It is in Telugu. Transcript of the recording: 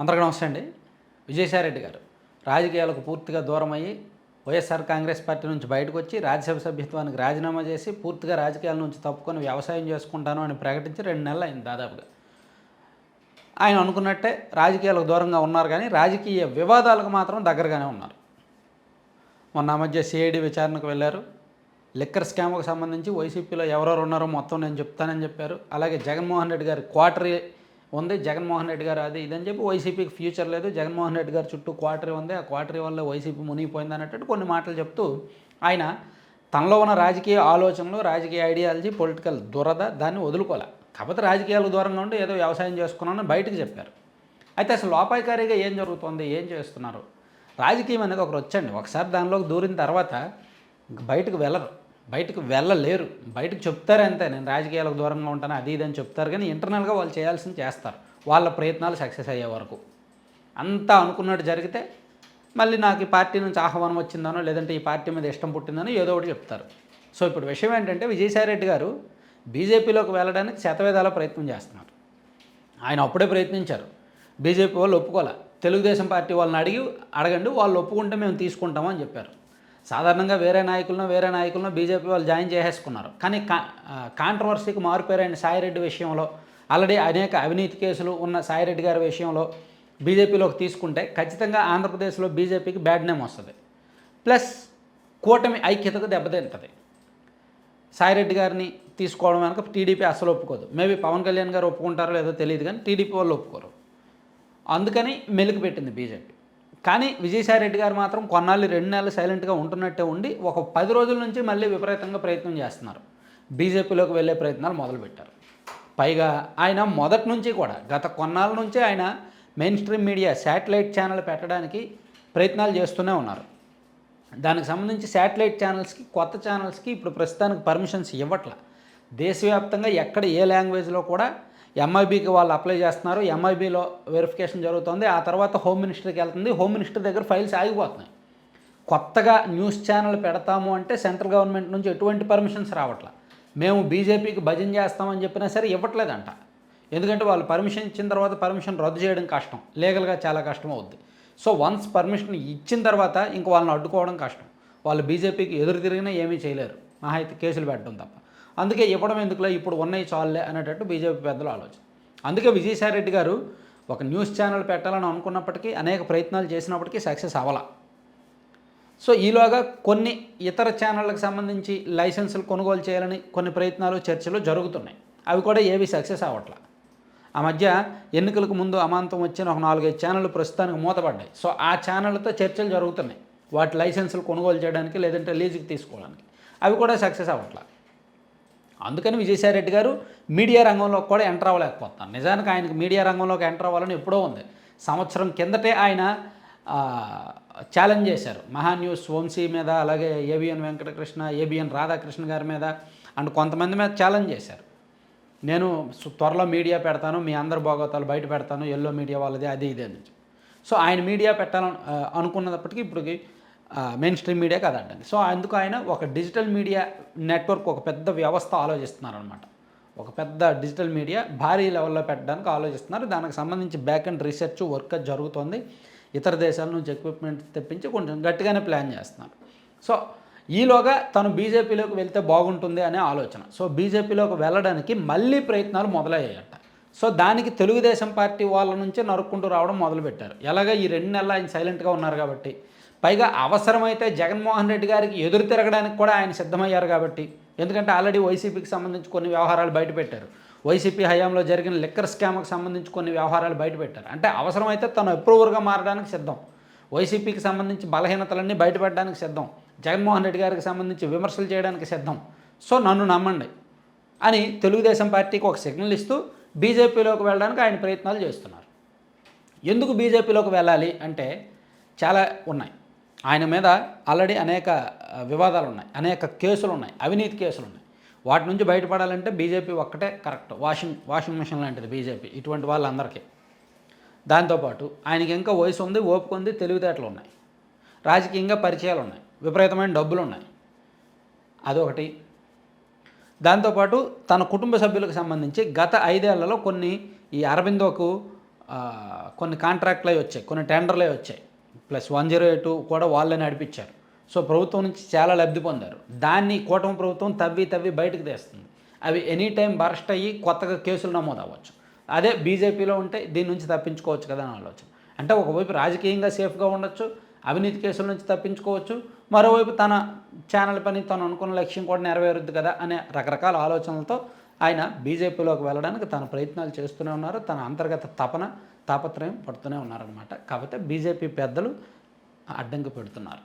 అందరికీ నమస్తే అండి. విజయసాయిరెడ్డి గారు రాజకీయాలకు పూర్తిగా దూరం అయ్యి వైఎస్ఆర్ కాంగ్రెస్ పార్టీ నుంచి బయటకు వచ్చి రాజ్యసభ సభ్యత్వానికి రాజీనామా చేసి పూర్తిగా రాజకీయాల నుంచి తప్పుకొని వ్యవసాయం చేసుకుంటాను అని ప్రకటించి 2 నెలలు అయింది దాదాపుగా. ఆయన అనుకున్నట్టే రాజకీయాలకు దూరంగా ఉన్నారు, కానీ రాజకీయ వివాదాలకు మాత్రం దగ్గరగానే ఉన్నారు. మొన్న మధ్య సిఐడి విచారణకు వెళ్ళారు. లిక్కర్ స్కామ్కు సంబంధించి వైసీపీలో ఎవరెవరు ఉన్నారో మొత్తం నేను చెప్తానని చెప్పారు. అలాగే జగన్మోహన్ రెడ్డి గారి క్వార్టరీ ఉంది, జగన్మోహన్ రెడ్డి గారు అది ఇదని చెప్పి వైసీపీకి ఫ్యూచర్ లేదు, జగన్మోహన్ రెడ్డి గారు చుట్టూ క్వార్టరీ ఉంది, ఆ క్వార్టరీ వల్ల వైసీపీ మునిగిపోయింది అన్నట్టు కొన్ని మాటలు చెప్తూ ఆయన తనలో ఉన్న రాజకీయ ఆలోచనలు, రాజకీయ ఐడియాలజీ, పొలిటికల్ దురద దాన్ని వదులుకోలే. కాకపోతే రాజకీయాలకు దూరంగా ఉండి ఏదో వ్యవసాయం చేసుకున్నానని బయటకు చెప్పారు. అయితే అసలు లోపాయికారిగా ఏం జరుగుతుంది, ఏం చేస్తున్నారు? రాజకీయం అనేది ఒకరు వచ్చండి, ఒకసారి దానిలోకి దూరిన తర్వాత బయటకు వెళ్ళరు, బయటకు వెళ్ళలేరు. బయటకు చెప్తారు అంతే, నేను రాజకీయాలకు దూరంగా ఉంటాను అది ఇది అని చెప్తారు, కానీ ఇంటర్నల్గా వాళ్ళు చేయాల్సింది చేస్తారు, వాళ్ళ ప్రయత్నాలు సక్సెస్ అయ్యే వరకు. అంతా అనుకున్నట్టు జరిగితే మళ్ళీ నాకు ఈ పార్టీ నుంచి ఆహ్వానం వచ్చిందనో లేదంటే ఈ పార్టీ మీద ఇష్టం పుట్టిందనో ఏదో ఒకటి చెప్తారు. సో ఇప్పుడు విషయం ఏంటంటే విజయసాయిరెడ్డి గారు బీజేపీలోకి వెళ్ళడానికి శతవిధాల ప్రయత్నం చేస్తున్నారు. ఆయన అప్పుడే ప్రయత్నించారు, బీజేపీ వాళ్ళు ఒప్పుకోలే. తెలుగుదేశం పార్టీ వాళ్ళని అడగండి, వాళ్ళు ఒప్పుకుంటే మేము తీసుకుంటామని చెప్పారు. సాధారణంగా వేరే నాయకులను బీజేపీ వాళ్ళు జాయిన్ చేసేసుకున్నారు. కానీ కాంట్రవర్సీకి మారిపోయారైన సాయిరెడ్డి విషయంలో, ఆల్రెడీ అనేక అవినీతి కేసులు ఉన్న సాయిరెడ్డి గారి విషయంలో బీజేపీలోకి తీసుకుంటే ఖచ్చితంగా ఆంధ్రప్రదేశ్లో బీజేపీకి బ్యాడ్ నేమ్ వస్తుంది, ప్లస్ కూటమి ఐక్యతకు దెబ్బతింటుంది. సాయిరెడ్డి గారిని తీసుకోవడం వెనక టీడీపీ అసలు ఒప్పుకోదు. మేబీ పవన్ కళ్యాణ్ గారు ఒప్పుకుంటారో లేదో తెలియదు, కానీ టీడీపీ వాళ్ళు ఒప్పుకోరు. అందుకని మెలుగు పెట్టింది బీజేపీ. కానీ విజయసాయిరెడ్డి గారు మాత్రం కొన్నాళ్ళు 2 నెలలు సైలెంట్గా ఉంటున్నట్టే ఉండి ఒక 10 రోజుల నుంచి మళ్ళీ విపరీతంగా ప్రయత్నం చేస్తున్నారు. బీజేపీలోకి వెళ్ళే ప్రయత్నాలు మొదలుపెట్టారు. పైగా ఆయన మొదటి నుంచి కూడా గత కొన్నాళ్ళ నుంచి ఆయన main stream media satellite channel పెట్టడానికి ప్రయత్నాలు చేస్తూనే ఉన్నారు. దానికి సంబంధించి శాటిలైట్ ఛానల్స్కి, కొత్త ఛానల్స్కి ఇప్పుడు ప్రస్తుతానికి పర్మిషన్స్ ఇవ్వట్ల. దేశవ్యాప్తంగా ఎక్కడ ఏ లాంగ్వేజ్లో కూడా ఎంఐబీకి వాళ్ళు అప్లై చేస్తున్నారు, ఎంఐబీలో వెరిఫికేషన్ జరుగుతుంది, ఆ తర్వాత హోమ్ మినిస్టర్కి వెళ్తుంది, హోమ్ మినిస్టర్ దగ్గర ఫైల్స్ ఆగిపోతున్నాయి. కొత్తగా న్యూస్ ఛానల్ పెడతాము అంటే సెంట్రల్ గవర్నమెంట్ నుంచి ఎటువంటి పర్మిషన్స్ రావట్లే. మేము బీజేపీకి భజన చేస్తామని చెప్పినా సరే ఇవ్వట్లేదంట. ఎందుకంటే వాళ్ళు పర్మిషన్ ఇచ్చిన తర్వాత పర్మిషన్ రద్దు చేయడం కష్టం, లీగల్గా చాలా కష్టం అవుద్ది. సో వన్స్ పర్మిషన్ ఇచ్చిన తర్వాత ఇంక వాళ్ళని అడ్డుకోవడం కష్టం. వాళ్ళు బీజేపీకి ఎదురు తిరిగినా ఏమీ చేయలేరు, మహా అయితే కేసులు పెట్టడం తప్ప. అందుకే ఇవ్వడం ఎందుకులే, ఇప్పుడు ఉన్నాయి చాలులే అనేటట్టు బీజేపీ పెద్దల ఆలోచన. అందుకే విజయసాయిరెడ్డి గారు ఒక న్యూస్ ఛానల్ పెట్టాలని అనుకున్నప్పటికీ, అనేక ప్రయత్నాలు చేసినప్పటికీ సక్సెస్ అవ్వాల. సో ఈలోగా కొన్ని ఇతర ఛానళ్ళకు సంబంధించి లైసెన్సులు కొనుగోలు చేయాలని కొన్ని ప్రయత్నాలు, చర్చలు జరుగుతున్నాయి. అవి కూడా ఏవి సక్సెస్ అవ్వట్ల. ఆ మధ్య ఎన్నికలకు ముందు అమాంతం వచ్చిన ఒక 4-5 ఛానళ్ళు ప్రస్తుతానికి మూతపడ్డాయి. సో ఆ ఛానళ్ళతో చర్చలు జరుగుతున్నాయి, వాటి లైసెన్సులు కొనుగోలు చేయడానికి లేదంటే లీజుకి తీసుకోవడానికి. అవి కూడా సక్సెస్ అవ్వట్ల. అందుకని విజయసాయిరెడ్డి గారు మీడియా రంగంలోకి కూడా ఎంటర్ అవ్వలేకపోతున్నారు. నిజానికి ఆయనకు మీడియా రంగంలోకి ఎంటర్ అవ్వాలని ఎప్పుడో ఉంది. సంవత్సరం కిందటే ఆయన ఛాలెంజ్ చేశారు మహాన్యూస్ వంశీ మీద, అలాగే ఏబిఎన్ వెంకటకృష్ణ, ఏబిఎన్ రాధాకృష్ణ గారి మీద అండ్ కొంతమంది మీద ఛాలెంజ్ చేశారు. నేను త్వరలో మీడియా పెడతాను, మీ అందరి భోగోతాలు బయట పెడతాను, ఎల్లో మీడియా వాళ్ళది అది ఇది అని. సో ఆయన మీడియా పెట్టాలని అనుకున్నప్పటికీ ఇప్పటికి మెయిన్ స్ట్రీమ్ మీడియా కదండి. సో అందుకు ఆయన ఒక డిజిటల్ మీడియా నెట్వర్క్, ఒక పెద్ద వ్యవస్థ ఆలోచిస్తున్నారనమాట. ఒక పెద్ద డిజిటల్ మీడియా భారీ లెవెల్లో పెట్టడానికి ఆలోచిస్తున్నారు. దానికి సంబంధించి బ్యాక్ అండ్ రీసెర్చ్ వర్క్ జరుగుతోంది. ఇతర దేశాల నుంచి ఎక్విప్మెంట్ తెప్పించి కొంచెం గట్టిగానే ప్లాన్ చేస్తున్నారు. సో ఈలోగా తను బీజేపీలోకి వెళ్తే బాగుంటుంది అనే ఆలోచన. సో బీజేపీలోకి వెళ్ళడానికి మళ్ళీ ప్రయత్నాలు మొదలయ్యాయట. సో దానికి తెలుగుదేశం పార్టీ వాళ్ళ నుంచే నరుక్కుంటూ రావడం మొదలుపెట్టారు. ఎలాగ ఈ 2 నెలలు ఆయన సైలెంట్గా ఉన్నారు కాబట్టి, పైగా అవసరమైతే జగన్మోహన్ రెడ్డి గారికి ఎదురు తిరగడానికి కూడా ఆయన సిద్ధమయ్యారు కాబట్టి. ఎందుకంటే ఆల్రెడీ వైసీపీకి సంబంధించి కొన్ని వ్యవహారాలు బయటపెట్టారు, వైసీపీ హయాంలో జరిగిన లిక్కర్ స్కామ్కి సంబంధించి కొన్ని వ్యవహారాలు బయటపెట్టారు. అంటే అవసరమైతే తను అప్రూవర్గా మారడానికి సిద్ధం, వైసీపీకి సంబంధించి బలహీనతలన్నీ బయటపెట్టడానికి సిద్ధం, జగన్మోహన్ రెడ్డి గారికి సంబంధించి విమర్శలు చేయడానికి సిద్ధం. సో నన్ను నమ్మండి అని తెలుగుదేశం పార్టీకి ఒక సిగ్నల్ ఇస్తూ బీజేపీలోకి వెళ్ళడానికి ఆయన ప్రయత్నాలు చేస్తున్నారు. ఎందుకు బీజేపీలోకి వెళ్ళాలి అంటే చాలా ఉన్నాయి. ఆయన మీద ఆల్రెడీ అనేక వివాదాలు ఉన్నాయి, అనేక కేసులు ఉన్నాయి, అవినీతి కేసులు ఉన్నాయి. వాటి నుంచి బయటపడాలంటే బీజేపీ ఒక్కటే కరెక్ట్, వాషింగ్ మిషన్ లాంటిది బీజేపీ ఇటువంటి వాళ్ళందరికీ. దాంతోపాటు ఆయనకి ఇంకా వయసు ఉంది, ఓపిక ఉంది, తెలివితేటలు ఉన్నాయి, రాజకీయంగా పరిచయాలు ఉన్నాయి, విపరీతమైన డబ్బులు ఉన్నాయి, అదొకటి. దాంతోపాటు తన కుటుంబ సభ్యులకు సంబంధించి గత 5 ఏళ్లలో కొన్ని ఈ అరబిందోకు కొన్ని కాంట్రాక్ట్లు అవి వచ్చాయి, కొన్ని టెండర్లు అవి వచ్చాయి, ప్లస్ 108 కూడా వాళ్ళే నడిపించారు. సో ప్రభుత్వం నుంచి చాలా లబ్ధి పొందారు. దాన్ని కూటమి ప్రభుత్వం తవ్వి బయటకు తీస్తుంది. అవి ఎనీ టైం బరస్ట్ అయ్యి కొత్తగా కేసులు నమోదు అవ్వచ్చు. అదే బీజేపీలో ఉంటే దీని నుంచి తప్పించుకోవచ్చు కదా అని ఆలోచన. అంటే ఒకవైపు రాజకీయంగా సేఫ్గా ఉండొచ్చు, అవినీతి కేసుల నుంచి తప్పించుకోవచ్చు, మరోవైపు తన ఛానల్ పని తను అనుకున్న లక్ష్యం కూడా నెరవేరుద్ది కదా అనే రకరకాల ఆలోచనలతో ఆయన బీజేపీలోకి వెళ్ళడానికి తన ప్రయత్నాలు చేస్తూనే ఉన్నారు. తన అంతర్గత తాపత్రయం పడుతూనే ఉన్నారనమాట. కాకపోతే బీజేపీ పెద్దలు అడ్డంకి పెడుతున్నారు.